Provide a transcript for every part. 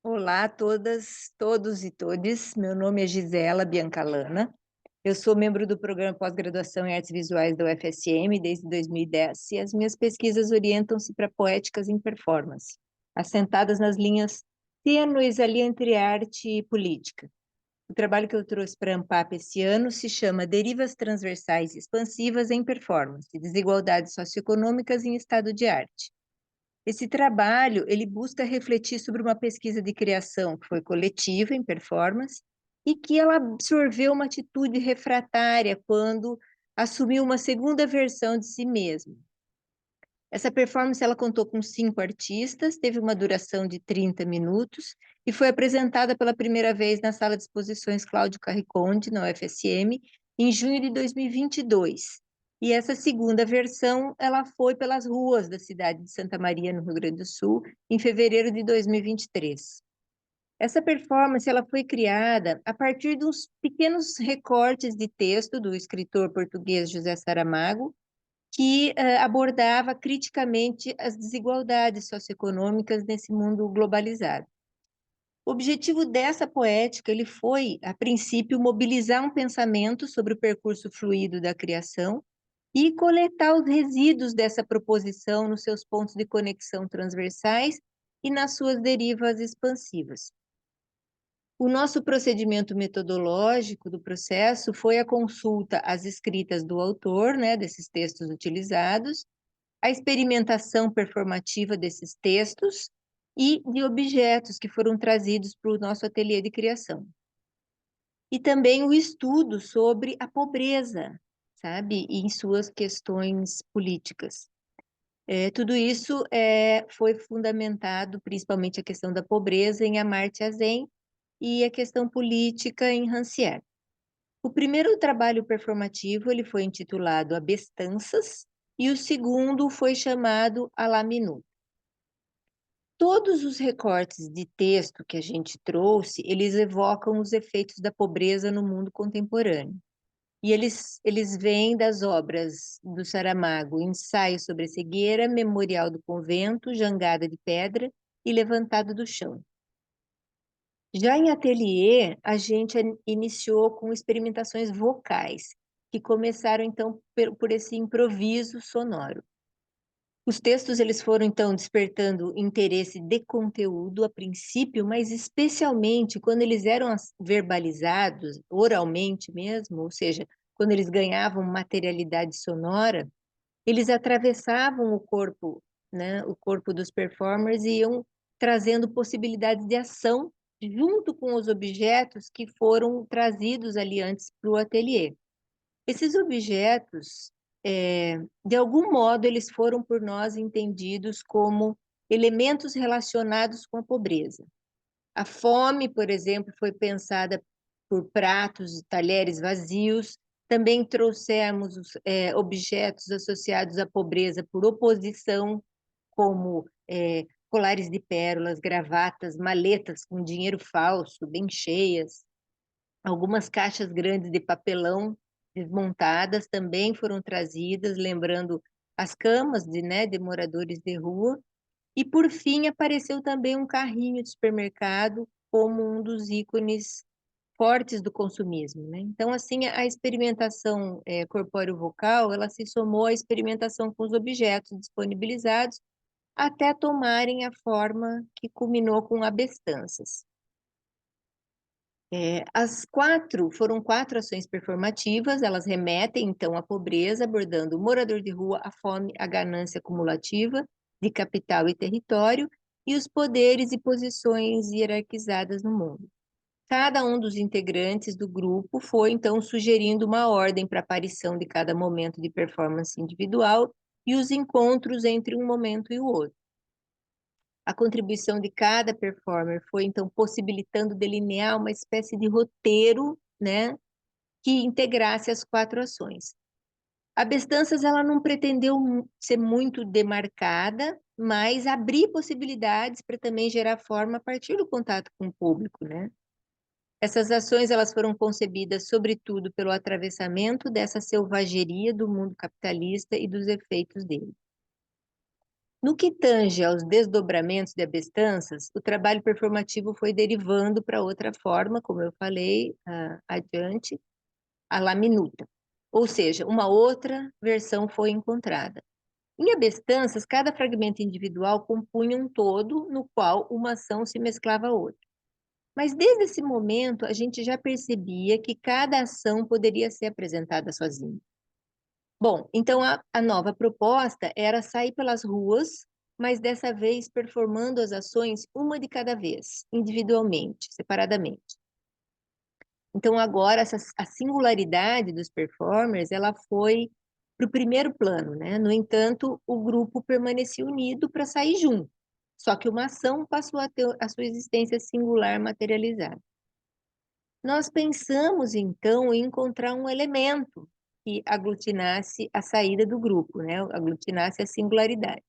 Olá a todas, todos e todes. Meu nome é Gisela Biancalana. Eu sou membro do programa pós-graduação em Artes Visuais da UFSM desde 2010 e as minhas pesquisas orientam-se para poéticas em performance, assentadas nas linhas tênues ali entre arte e política. O trabalho que eu trouxe para a ANPAP esse ano se chama Derivas Transversais e Expansivas em Performance, Desigualdades Socioeconômicas em Estado de Arte. Esse trabalho, ele busca refletir sobre uma pesquisa de criação que foi coletiva em performance e que ela absorveu uma atitude refratária quando assumiu uma segunda versão de si mesma. Essa performance ela contou com 5 artistas, teve uma duração de 30 minutos e foi apresentada pela primeira vez na Sala de Exposições Cláudio Carriconde, na UFSM, em junho de 2022. E essa segunda versão, ela foi pelas ruas da cidade de Santa Maria, no Rio Grande do Sul, em fevereiro de 2023. Essa performance ela foi criada a partir de uns pequenos recortes de texto do escritor português José Saramago, que abordava criticamente as desigualdades socioeconômicas nesse mundo globalizado. O objetivo dessa poética ele foi, a princípio, mobilizar um pensamento sobre o percurso fluido da criação e coletar os resíduos dessa proposição nos seus pontos de conexão transversais e nas suas derivas expansivas. O nosso procedimento metodológico do processo foi a consulta às escritas do autor, né, desses textos utilizados, a experimentação performativa desses textos e de objetos que foram trazidos para o nosso ateliê de criação. E também o estudo sobre a pobreza, sabe, em suas questões políticas. Tudo isso foi fundamentado, principalmente a questão da pobreza, em Amartya Sen e a questão política em Rancière. O primeiro trabalho performativo ele foi intitulado Abestanças e o segundo foi chamado A la Minuta. Todos os recortes de texto que a gente trouxe, eles evocam os efeitos da pobreza no mundo contemporâneo. E eles vêm das obras do Saramago, Ensaio sobre a Cegueira, Memorial do Convento, Jangada de Pedra e Levantado do Chão. Já em ateliê, a gente iniciou com experimentações vocais, que começaram então por esse improviso sonoro. Os textos eles foram então despertando interesse de conteúdo a princípio, mas especialmente quando eles eram verbalizados oralmente mesmo, ou seja, quando eles ganhavam materialidade sonora, eles atravessavam o corpo, né, o corpo dos performers e iam trazendo possibilidades de ação junto com os objetos que foram trazidos ali antes para o ateliê. Esses objetos, de algum modo, eles foram por nós entendidos como elementos relacionados com a pobreza. A fome, por exemplo, foi pensada por pratos e talheres vazios. Também trouxemos objetos associados à pobreza por oposição, como colares de pérolas, gravatas, maletas com dinheiro falso, bem cheias. Algumas caixas grandes de papelão desmontadas também foram trazidas, lembrando as camas de moradores de rua. E, por fim, apareceu também um carrinho de supermercado como um dos ícones fortes do consumismo, né? Então, assim, a experimentação corpóreo-vocal, ela se somou à experimentação com os objetos disponibilizados até tomarem a forma que culminou com abestanças. Foram 4 ações performativas, elas remetem então à pobreza, abordando o morador de rua, a fome, a ganância acumulativa de capital e território e os poderes e posições hierarquizadas no mundo. Cada um dos integrantes do grupo foi então sugerindo uma ordem para a aparição de cada momento de performance individual e os encontros entre um momento e o outro. A contribuição de cada performer foi, então, possibilitando delinear uma espécie de roteiro, né, que integrasse as 4 ações. A Bestanças, ela não pretendeu ser muito demarcada, mas abrir possibilidades para também gerar forma a partir do contato com o público, né? Essas ações, elas foram concebidas, sobretudo, pelo atravessamento dessa selvageria do mundo capitalista e dos efeitos dele. No que tange aos desdobramentos de abestanças, o trabalho performativo foi derivando para outra forma, como eu falei adiante, a la minuta. Ou seja, uma outra versão foi encontrada. Em abestanças, cada fragmento individual compunha um todo no qual uma ação se mesclava a outra. Mas desde esse momento, a gente já percebia que cada ação poderia ser apresentada sozinha. Bom, então a nova proposta era sair pelas ruas, mas dessa vez performando as ações uma de cada vez, individualmente, separadamente. Então agora a singularidade dos performers, ela foi para o primeiro plano, né? No entanto, o grupo permanecia unido para sair junto. Só que uma ação passou a ter a sua existência singular materializada. Nós pensamos, então, em encontrar um elemento que aglutinasse a saída do grupo, né? Aglutinasse a singularidade.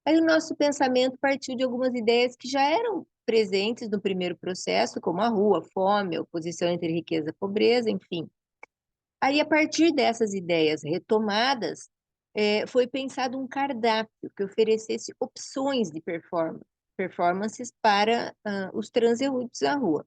Aí o nosso pensamento partiu de algumas ideias que já eram presentes no primeiro processo, como a rua, a fome, a oposição entre riqueza e pobreza, enfim. Aí, a partir dessas ideias retomadas, foi pensado um cardápio que oferecesse opções de performances para os transeuntes na rua.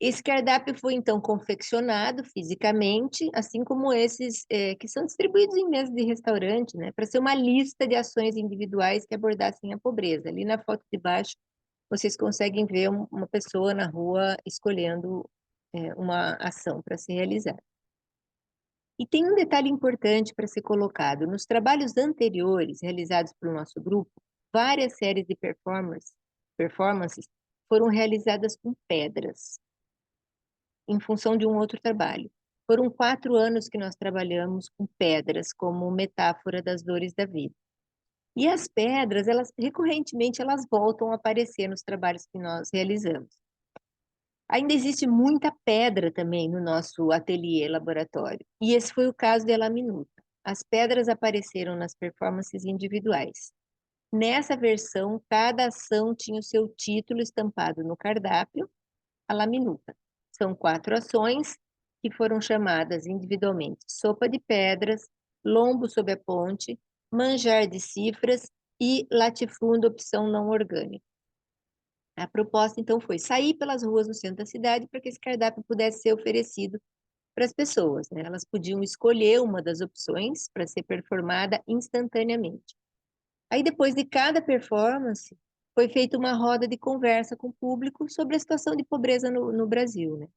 Esse cardápio foi, então, confeccionado fisicamente, assim como esses que são distribuídos em mesas de restaurante, né, para ser uma lista de ações individuais que abordassem a pobreza. Ali na foto de baixo, vocês conseguem ver uma pessoa na rua escolhendo uma ação para ser realizada. E tem um detalhe importante para ser colocado. Nos trabalhos anteriores realizados pelo nosso grupo, várias séries de performances foram realizadas com pedras, em função de um outro trabalho. Foram 4 anos que nós trabalhamos com pedras como metáfora das dores da vida. E as pedras, elas recorrentemente elas voltam a aparecer nos trabalhos que nós realizamos. Ainda existe muita pedra também no nosso ateliê laboratório. E esse foi o caso de La Minuta. As pedras apareceram nas performances individuais. Nessa versão, cada ação tinha o seu título estampado no cardápio, a La Minuta. São 4 ações que foram chamadas individualmente Sopa de Pedras, Lombo sob a Ponte, Manjar de Cifras e Latifúndio Opção Não Orgânica. A proposta, então, foi sair pelas ruas no centro da cidade para que esse cardápio pudesse ser oferecido para as pessoas, né? Elas podiam escolher uma das opções para ser performada instantaneamente. Aí, depois de cada performance, foi feita uma roda de conversa com o público sobre a situação de pobreza no Brasil, né?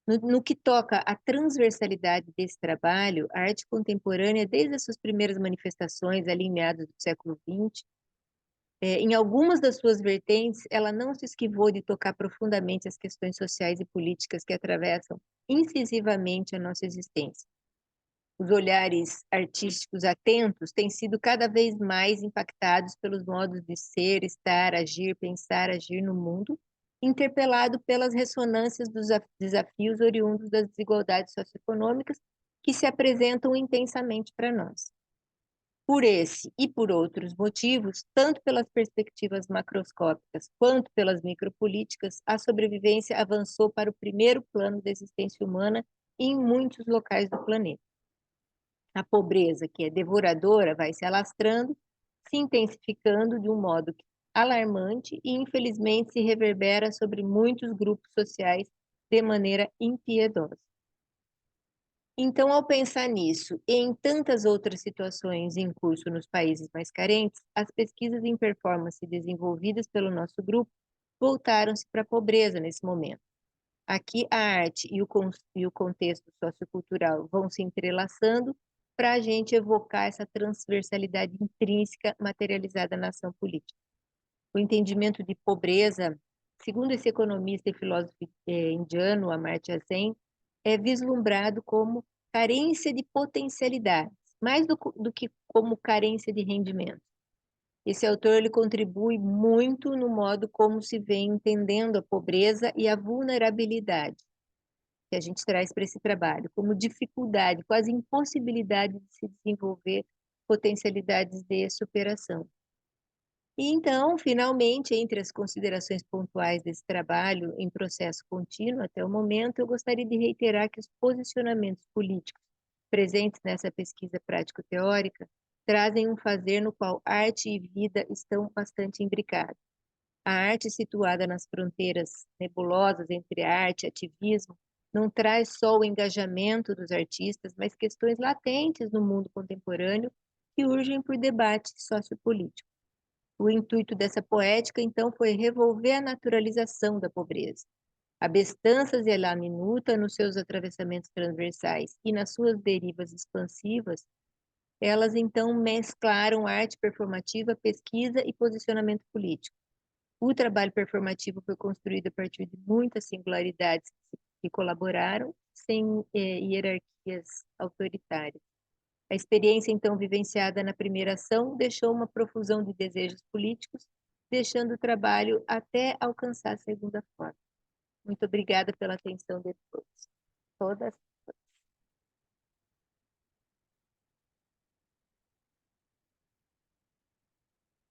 No que toca à transversalidade desse trabalho, a arte contemporânea, desde as suas primeiras manifestações, ali em meados do século XX, em algumas das suas vertentes, ela não se esquivou de tocar profundamente as questões sociais e políticas que atravessam incisivamente a nossa existência. Os olhares artísticos atentos têm sido cada vez mais impactados pelos modos de ser, estar, agir, pensar, agir no mundo, interpelado pelas ressonâncias dos desafios oriundos das desigualdades socioeconômicas que se apresentam intensamente para nós. Por esse e por outros motivos, tanto pelas perspectivas macroscópicas quanto pelas micropolíticas, a sobrevivência avançou para o primeiro plano da existência humana em muitos locais do planeta. A pobreza, que é devoradora, vai se alastrando, se intensificando de um modo alarmante e, infelizmente, se reverbera sobre muitos grupos sociais de maneira impiedosa. Então, ao pensar nisso e em tantas outras situações em curso nos países mais carentes, as pesquisas em performance desenvolvidas pelo nosso grupo voltaram-se para a pobreza nesse momento. Aqui a arte e o contexto sociocultural vão se entrelaçando para a gente evocar essa transversalidade intrínseca materializada na ação política. O entendimento de pobreza, segundo esse economista e filósofo indiano, Amartya Sen, é vislumbrado como carência de potencialidades, mais do que como carência de rendimento. Esse autor ele contribui muito no modo como se vem entendendo a pobreza e a vulnerabilidade que a gente traz para esse trabalho, como dificuldade, quase impossibilidade de se desenvolver potencialidades de superação. E então, finalmente, entre as considerações pontuais desse trabalho em processo contínuo até o momento, eu gostaria de reiterar que os posicionamentos políticos presentes nessa pesquisa prático-teórica trazem um fazer no qual arte e vida estão bastante imbricados. A arte situada nas fronteiras nebulosas entre arte e ativismo não traz só o engajamento dos artistas, mas questões latentes no mundo contemporâneo que urgem por debate sociopolítico. O intuito dessa poética, então, foi revolver a naturalização da pobreza. Abestanças e a la minuta, nos seus atravessamentos transversais e nas suas derivas expansivas, elas, então, mesclaram arte performativa, pesquisa e posicionamento político. O trabalho performativo foi construído a partir de muitas singularidades que colaboraram, sem hierarquias autoritárias. A experiência, então, vivenciada na primeira ação, deixou uma profusão de desejos políticos, deixando o trabalho até alcançar a segunda forma. Muito obrigada pela atenção de todos. Todas.